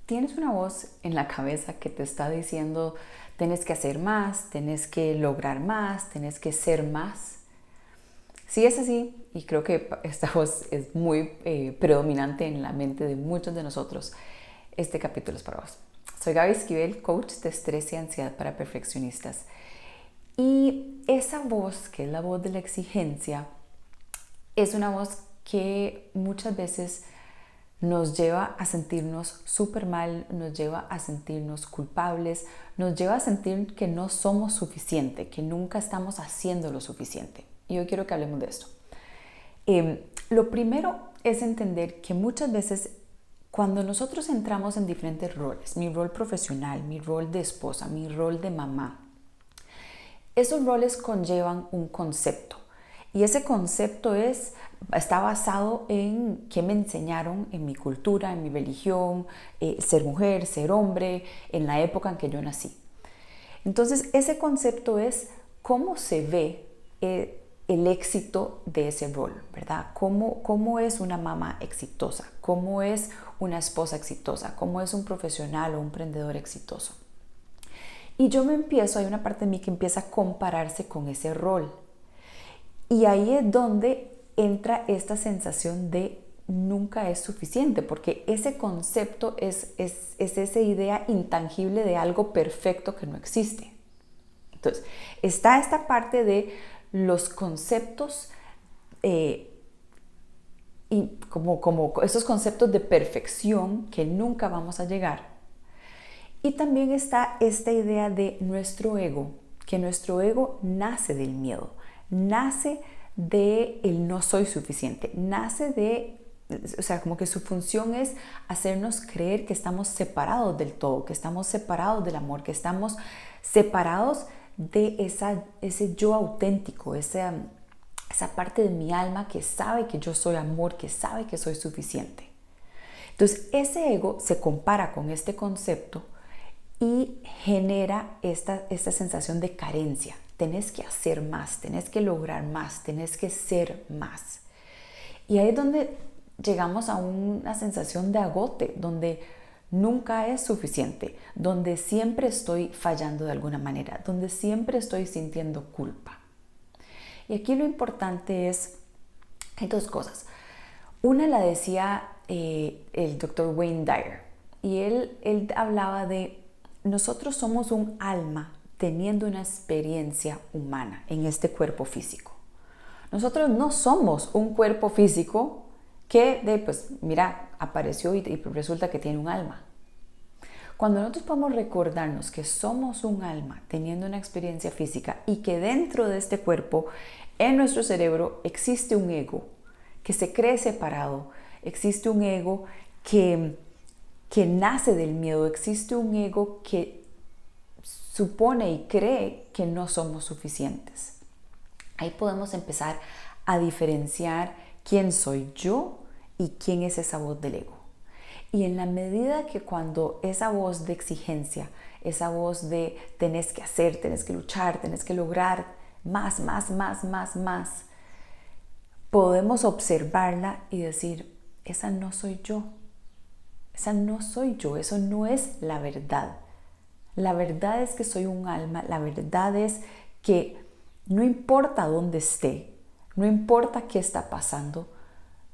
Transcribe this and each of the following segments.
tienes una voz en la cabeza que te está diciendo, tienes que hacer más, tienes que lograr más, tienes que ser más. Si es así, y creo que esta voz es muy predominante en la mente de muchos de nosotros, este capítulo es para vos. Soy Gaby Esquivel, coach de estrés y ansiedad para perfeccionistas. Y esa voz, que es la voz de la exigencia, es una voz que muchas veces nos lleva a sentirnos súper mal, nos lleva a sentirnos culpables, nos lleva a sentir que no somos suficiente, que nunca estamos haciendo lo suficiente. Y hoy quiero que hablemos de esto. Lo primero es entender que muchas veces cuando nosotros entramos en diferentes roles, mi rol profesional, mi rol de esposa, mi rol de mamá, esos roles conllevan un concepto. Y ese concepto está basado en qué me enseñaron en mi cultura, en mi religión, ser mujer, ser hombre, en la época en que yo nací. Entonces, ese concepto es cómo se ve el éxito de ese rol, ¿verdad? ¿Cómo es una mamá exitosa? ¿Cómo es una esposa exitosa? ¿Cómo es un profesional o un emprendedor exitoso? Y hay una parte de mí que empieza a compararse con ese rol. Y ahí es donde entra esta sensación de nunca es suficiente, porque ese concepto es esa idea intangible de algo perfecto que no existe. Entonces, está esta parte de los conceptos y como esos conceptos de perfección que nunca vamos a llegar. Y también está esta idea de nuestro ego, que nuestro ego nace del miedo, nace de el no soy suficiente, nace de, o sea, como que su función es hacernos creer que estamos separados del todo, que estamos separados del amor, que estamos separados de ese yo auténtico, esa parte de mi alma que sabe que yo soy amor, que sabe que soy suficiente. Entonces, ese ego se compara con este concepto y genera esta sensación de carencia. Tenés que hacer más, tenés que lograr más, tenés que ser más. Y ahí es donde llegamos a una sensación de agote, donde nunca es suficiente, donde siempre estoy fallando de alguna manera, donde siempre estoy sintiendo culpa. Y aquí lo importante es, hay dos cosas. Una la decía el doctor Wayne Dyer, y él hablaba de nosotros somos un alma teniendo una experiencia humana en este cuerpo físico. Nosotros no somos un cuerpo físico que apareció y resulta que tiene un alma. Cuando nosotros podemos recordarnos que somos un alma teniendo una experiencia física y que dentro de este cuerpo, en nuestro cerebro, existe un ego que se cree separado, existe un ego que nace del miedo, existe un ego que supone y cree que no somos suficientes. Ahí podemos empezar a diferenciar quién soy yo y quién es esa voz del ego. Y en la medida que cuando esa voz de exigencia, esa voz de tenés que hacer, tenés que luchar, tenés que lograr más, podemos observarla y decir, esa no soy yo. Esa no soy yo, eso no es la verdad. La verdad es que soy un alma, la verdad es que no importa dónde esté, no importa qué está pasando,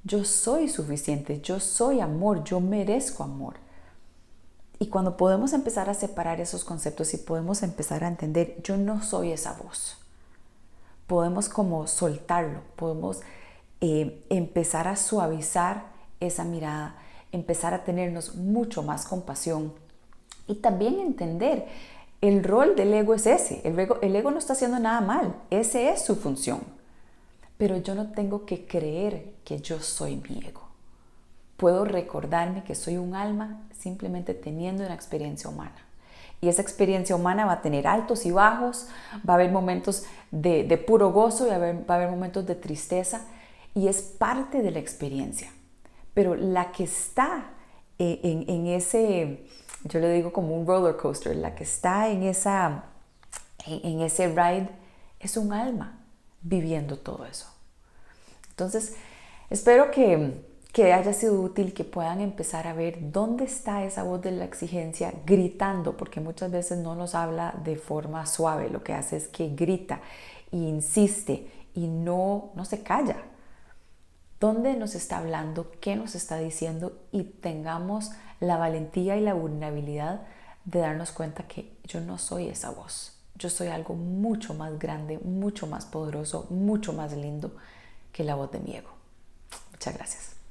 yo soy suficiente, yo soy amor, yo merezco amor. Y cuando podemos empezar a separar esos conceptos y podemos empezar a entender, yo no soy esa voz, podemos como soltarlo, podemos empezar a suavizar esa mirada, empezar a tenernos mucho más compasión y también entender el rol del ego es ese. El ego no está haciendo nada mal, ese es su función. Pero yo no tengo que creer que yo soy mi ego. Puedo recordarme que soy un alma simplemente teniendo una experiencia humana. Y esa experiencia humana va a tener altos y bajos, va a haber momentos de puro gozo y va a haber momentos de tristeza. Y es parte de la experiencia. Pero la que está en ese, yo le digo como un roller coaster, la que está en ese ride es un alma viviendo todo eso. Entonces, espero que que haya sido útil, que puedan empezar a ver dónde está esa voz de la exigencia gritando, porque muchas veces no nos habla de forma suave, lo que hace es que grita e insiste y no se calla. ¿Dónde nos está hablando? ¿Qué nos está diciendo? Y tengamos la valentía y la vulnerabilidad de darnos cuenta que yo no soy esa voz. Yo soy algo mucho más grande, mucho más poderoso, mucho más lindo que la voz de mi ego. Muchas gracias.